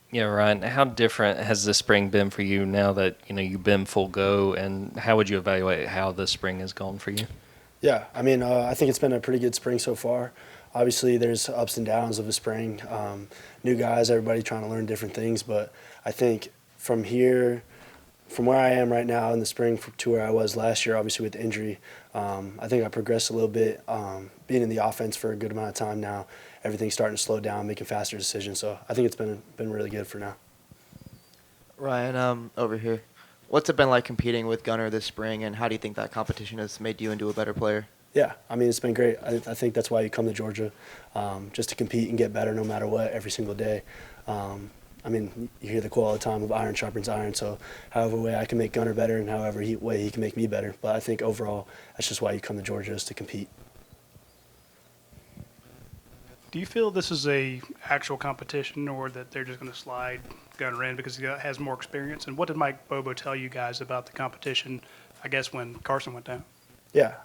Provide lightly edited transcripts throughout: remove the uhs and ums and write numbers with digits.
Yeah, Ryan, how different has this spring been for you now that, you've been full go, and how would you evaluate how this spring has gone for you? Yeah, I think it's been a pretty good spring so far. Obviously, there's ups and downs of a spring. New guys, everybody trying to learn different things, but I think from here, from where I am right now in the spring to where I was last year, obviously with the injury, I think I progressed a little bit. Being in the offense for a good amount of time now, everything's starting to slow down, making faster decisions. So I think it's been really good for now. Ryan, over here. What's it been like competing with Gunner this spring, and how do you think that competition has made you into a better player? Yeah, it's been great. I think that's why you come to Georgia, just to compete and get better no matter what every single day. You hear the quote all the time of iron sharpens iron, so however way I can make Gunner better and however way he can make me better. But I think overall, that's just why you come to Georgia is to compete. Do you feel this is a actual competition, or that they're just going to slide Gunner in because has more experience? And what did Mike Bobo tell you guys about the competition, I guess, when Carson went down? Yeah,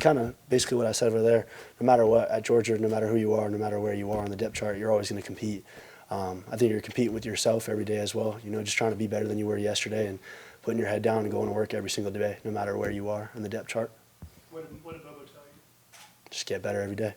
kind of basically what I said over there. No matter what, at Georgia, no matter who you are, no matter where you are on the depth chart, you're always going to compete. I think you're competing with yourself every day as well. Just trying to be better than you were yesterday and putting your head down and going to work every single day, no matter where you are on the depth chart. What did Bobo tell you? Just get better every day.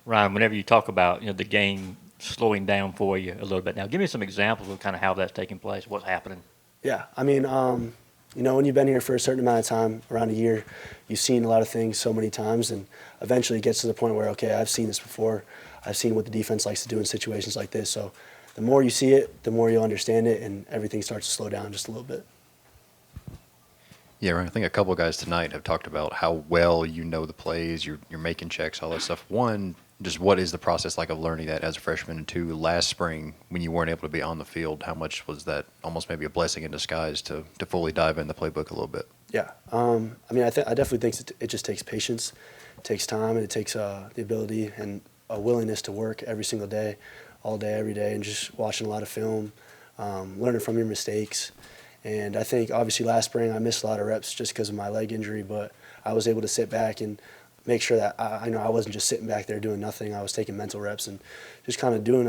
Ryan, whenever you talk about the game slowing down for you a little bit now, give me some examples of kind of how that's taking place, what's happening. Yeah, when you've been here for a certain amount of time, around a year, you've seen a lot of things so many times, and eventually it gets to the point where, okay, I've seen this before. I've seen what the defense likes to do in situations like this. So the more you see it, the more you'll understand it, and everything starts to slow down just a little bit. Yeah, right. I think a couple of guys tonight have talked about how well you know the plays, you're making checks, all that stuff. One, just what is the process like of learning that as a freshman? And two, last spring when you weren't able to be on the field, how much was that almost maybe a blessing in disguise to fully dive in the playbook a little bit? Yeah, I definitely think it just takes patience, it takes time, and it takes the ability and a willingness to work every single day, all day, every day, and just watching a lot of film, learning from your mistakes. And I think obviously last spring I missed a lot of reps just because of my leg injury, but I was able to sit back and make sure that I wasn't just sitting back there doing nothing. I was taking mental reps and just kind of doing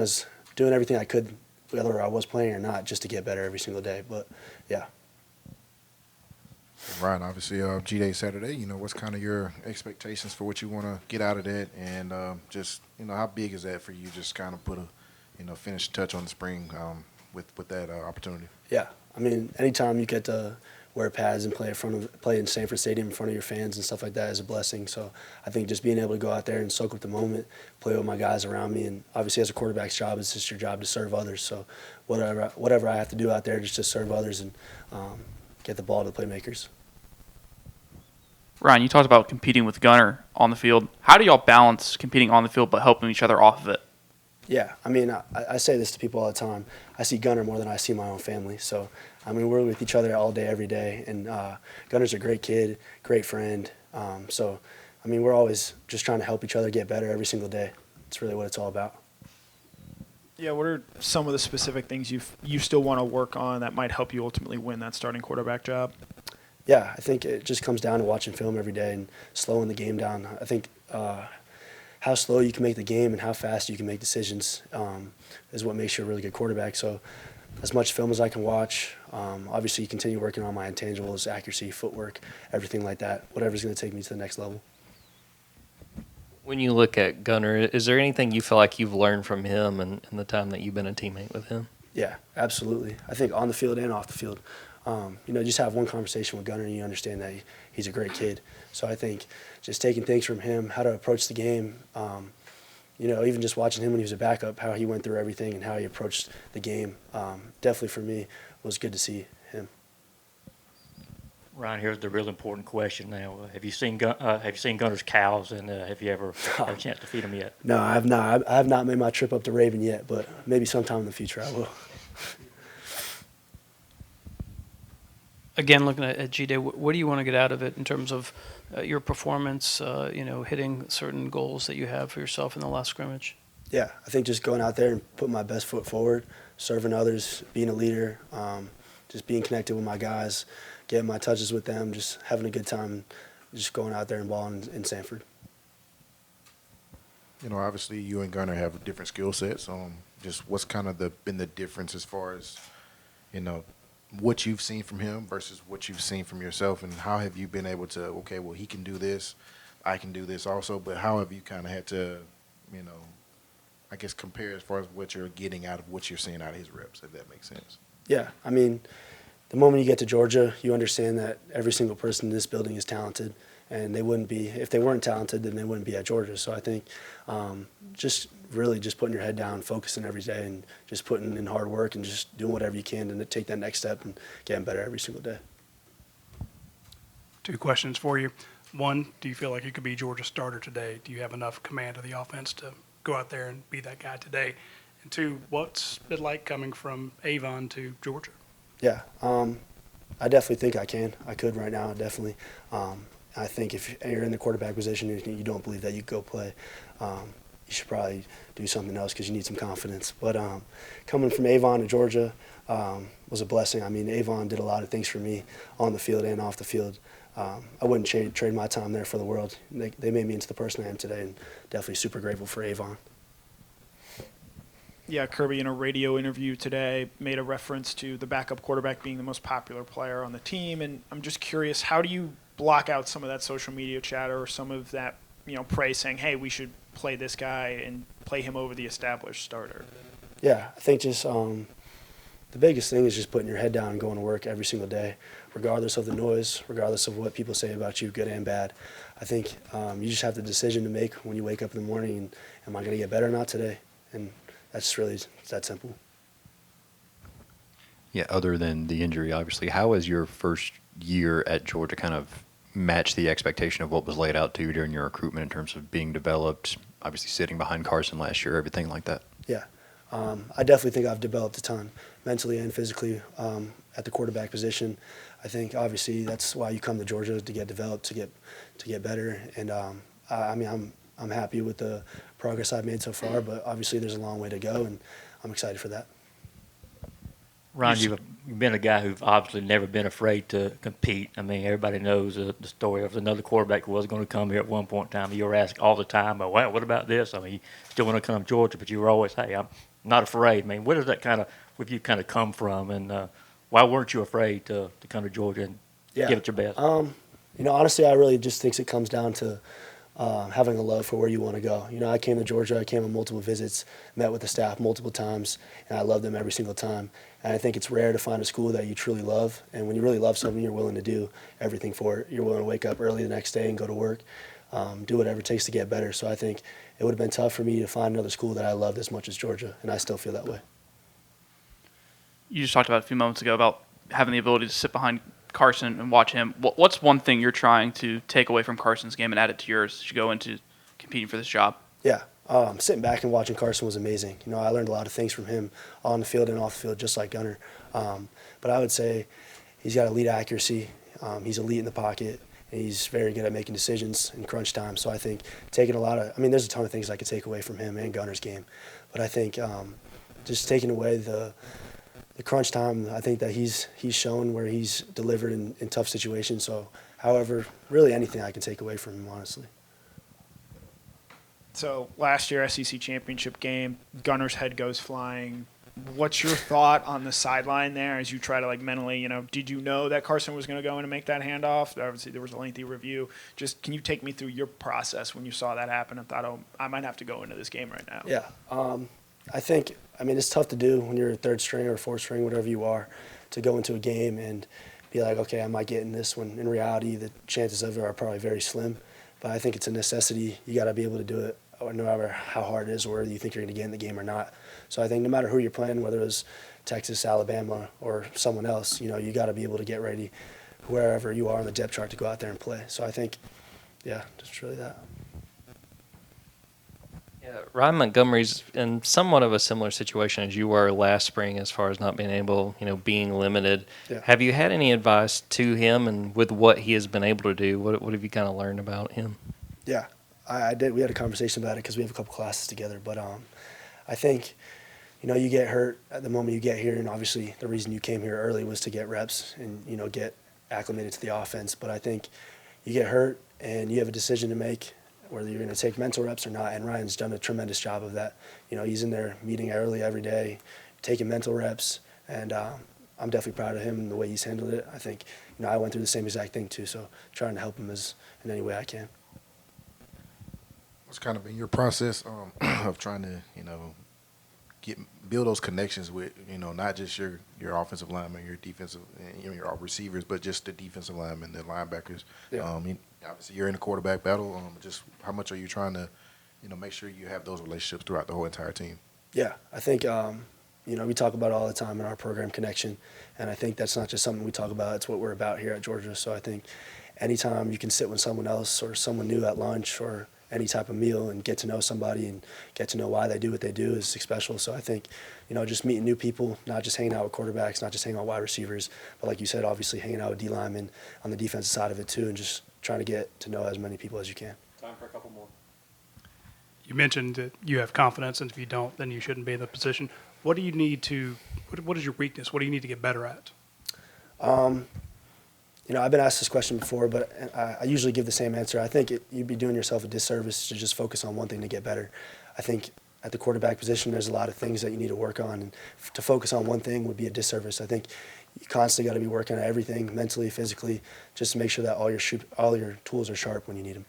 everything I could, whether I was playing or not, just to get better every single day. But yeah. Ryan, obviously, G-Day Saturday, what's kind of your expectations for what you want to get out of that? And just, how big is that for you, just kind of put a finish touch on the spring with that opportunity? Yeah. Anytime you get to wear pads and play in Sanford Stadium in front of your fans and stuff like that is a blessing. So I think just being able to go out there and soak up the moment, play with my guys around me, and obviously as a quarterback's job, it's just your job to serve others. So whatever I have to do out there, just to serve others and get the ball to the playmakers. Ryan, you talked about competing with Gunner on the field. How do y'all balance competing on the field but helping each other off of it? Yeah, I say this to people all the time. I see Gunner more than I see my own family. So, we're with each other all day, every day. And Gunner's a great kid, great friend. We're always just trying to help each other get better every single day. It's really what it's all about. Yeah, what are some of the specific things you still want to work on that might help you ultimately win that starting quarterback job? Yeah, I think it just comes down to watching film every day and slowing the game down. I think how slow you can make the game and how fast you can make decisions is what makes you a really good quarterback. So as much film as I can watch, obviously you continue working on my intangibles, accuracy, footwork, everything like that, whatever's going to take me to the next level. When you look at Gunner, is there anything you feel like you've learned from him in the time that you've been a teammate with him? Yeah, absolutely. I think on the field and off the field. Just have one conversation with Gunner and you understand that he's a great kid. So I think just taking things from him, how to approach the game, even just watching him when he was a backup, how he went through everything and how he approached the game, definitely for me was good to see him. Ryan, here's the real important question now. Have you seen Gunner's cows, and have you ever had a chance to feed them yet? No, I have not. I have not made my trip up to Raven yet, but maybe sometime in the future I will. Again, looking at G-Day, what do you want to get out of it in terms of your performance, hitting certain goals that you have for yourself in the last scrimmage? Yeah, I think just going out there and putting my best foot forward, serving others, being a leader, just being connected with my guys, getting my touches with them, just having a good time, just going out there and balling in Sanford. Obviously you and Gunner have different skill sets. just what's kind of been the difference as far as, you know, what you've seen from him versus what you've seen from yourself, and how have you been able to, okay, well, he can do this, I can do this also, but how have you kind of had to, you know, I guess compare as far as what you're getting out of what you're seeing out of his reps, if that makes sense? Yeah, I mean, the moment you get to Georgia, you understand that every single person in this building is talented, and they wouldn't be, if they weren't talented, then they wouldn't be at Georgia. So I think just really just putting your head down, focusing every day, and just putting in hard work and just doing whatever you can to take that next step and getting better every single day. 2 questions for you. One, do you feel like you could be Georgia's starter today? Do you have enough command of the offense to go out there and be that guy today? And 2, what's it like coming from Avon to Georgia? Yeah, I definitely think I can. I could right now, definitely. I think if you're in the quarterback position and you don't believe that you could go play, you should probably do something else because you need some confidence. But coming from Avon to Georgia was a blessing. I mean, Avon did a lot of things for me on the field and off the field. I wouldn't trade my time there for the world. They made me into the person I am today, and definitely super grateful for Avon. Yeah, Kirby in a radio interview today made a reference to the backup quarterback being the most popular player on the team, and I'm just curious, how do you block out some of that social media chatter or some of that, praise saying, hey, we should play this guy and play him over the established starter? Yeah, I think just the biggest thing is just putting your head down and going to work every single day, regardless of the noise, regardless of what people say about you, good and bad. I think you just have the decision to make when you wake up in the morning, and am I going to get better or not today? And that's really it's that simple. Yeah, other than the injury, obviously, how has your first year at Georgia kind of matched the expectation of what was laid out to you during your recruitment in terms of being developed, obviously sitting behind Carson last year, everything like that? Yeah, I definitely think I've developed a ton, mentally and physically, at the quarterback position. I think obviously that's why you come to Georgia, to get developed, to get better. And I mean, I'm happy with the progress I've made so far, but obviously there's a long way to go, and I'm excited for that. Ron, you've been a guy who's obviously never been afraid to compete. I mean, everybody knows the story of another quarterback who was going to come here at one point in time. You were asked all the time, well, what about this? I mean, you still want to come to Georgia, but you were always, hey, I'm not afraid. I mean, where does that kind of, where you kind of come from, and why weren't you afraid to come to Georgia and give it your best? Honestly, I really just think it comes down to having a love for where you want to go. I came to Georgia, I came on multiple visits, met with the staff multiple times, and I love them every single time. And I think it's rare to find a school that you truly love, and when you really love something, you're willing to do everything for it. You're willing to wake up early the next day and go to work, do whatever it takes to get better. So I think it would have been tough for me to find another school that I loved as much as Georgia, and I still feel that way. You just talked about a few moments ago about having the ability to sit behind Carson and watch him. What's one thing you're trying to take away from Carson's game and add it to yours as you go into competing for this job? Yeah, sitting back and watching Carson was amazing. I learned a lot of things from him on the field and off the field, just like Gunner. But I would say he's got elite accuracy. He's elite in the pocket, and he's very good at making decisions in crunch time. So I think taking there's a ton of things I could take away from him and Gunner's game. But I think just taking away the crunch time, I think that he's shown where he's delivered in tough situations. So, however, really anything I can take away from him, honestly. So last year, SEC championship game, Gunner's head goes flying. What's your thought on the sideline there as you try to mentally, did you know that Carson was going to go in and make that handoff? Obviously, there was a lengthy review. Just can you take me through your process when you saw that happen and thought, oh, I might have to go into this game right now? Yeah. I think, it's tough to do when you're a third string or fourth string, whatever you are, to go into a game and be like, okay, I might get in this one. In reality, the chances of it are probably very slim. But I think it's a necessity. You got to be able to do it no matter how hard it is or whether you think you're going to get in the game or not. So I think no matter who you're playing, whether it's Texas, Alabama, or someone else, you got to be able to get ready wherever you are on the depth chart to go out there and play. So I think, yeah, just really that. Yeah, Ryan Montgomery's in somewhat of a similar situation as you were last spring as far as not being able, being limited. Yeah. Have you had any advice to him, and with what he has been able to do, what have you kind of learned about him? Yeah, I did. We had a conversation about it because we have a couple classes together. But I think, you get hurt at the moment you get here, and obviously the reason you came here early was to get reps and, get acclimated to the offense. But I think you get hurt and you have a decision to make whether you're going to take mental reps or not. And Ryan's done a tremendous job of that. You know, he's in there meeting early every day, taking mental reps, and I'm definitely proud of him and the way he's handled it. I think, you know, I went through the same exact thing too, so trying to help him in any way I can. What's kind of been your process of trying to, you know, build those connections with, you know, not just your offensive linemen, your defensive, you know, your receivers, but just the defensive linemen, the linebackers. Yeah. Obviously, you're in a quarterback battle. Just how much are you trying to, you know, make sure you have those relationships throughout the whole entire team? Yeah, I think, you know, we talk about it all the time in our program connection, and I think that's not just something we talk about, it's what we're about here at Georgia. So I think anytime you can sit with someone else or someone new at lunch or any type of meal and get to know somebody and get to know why they do what they do is special. So I think, you know, just meeting new people, not just hanging out with quarterbacks, not just hanging out with wide receivers, but like you said, obviously hanging out with D linemen on the defensive side of it too, and just trying to get to know as many people as you can. Time for a couple more. You mentioned that you have confidence, and if you don't, then you shouldn't be in the position. What do you need to? What is your weakness? What do you need to get better at? You know, I've been asked this question before, but I usually give the same answer. I think you'd be doing yourself a disservice to just focus on one thing to get better. I think at the quarterback position, there's a lot of things that you need to work on, and to focus on one thing would be a disservice. I think you constantly got to be working on everything, mentally, physically, just to make sure that all your tools are sharp when you need them.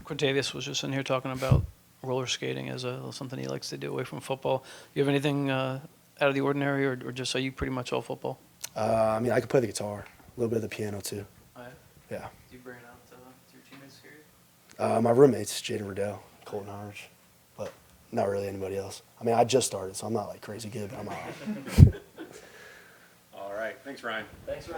Quintavious was just in here talking about roller skating as something he likes to do away from football. You have anything out of the ordinary, or just are you pretty much all football? I mean, I can play the guitar, a little bit of the piano too. Oh, Yeah. Do you bring it out to your teammates here? My roommates, Jaden Riddell, Colton Harsh, but not really anybody else. I mean, I just started, so I'm not like crazy good, but I'm all right. All right. Thanks, Ryan. Thank you.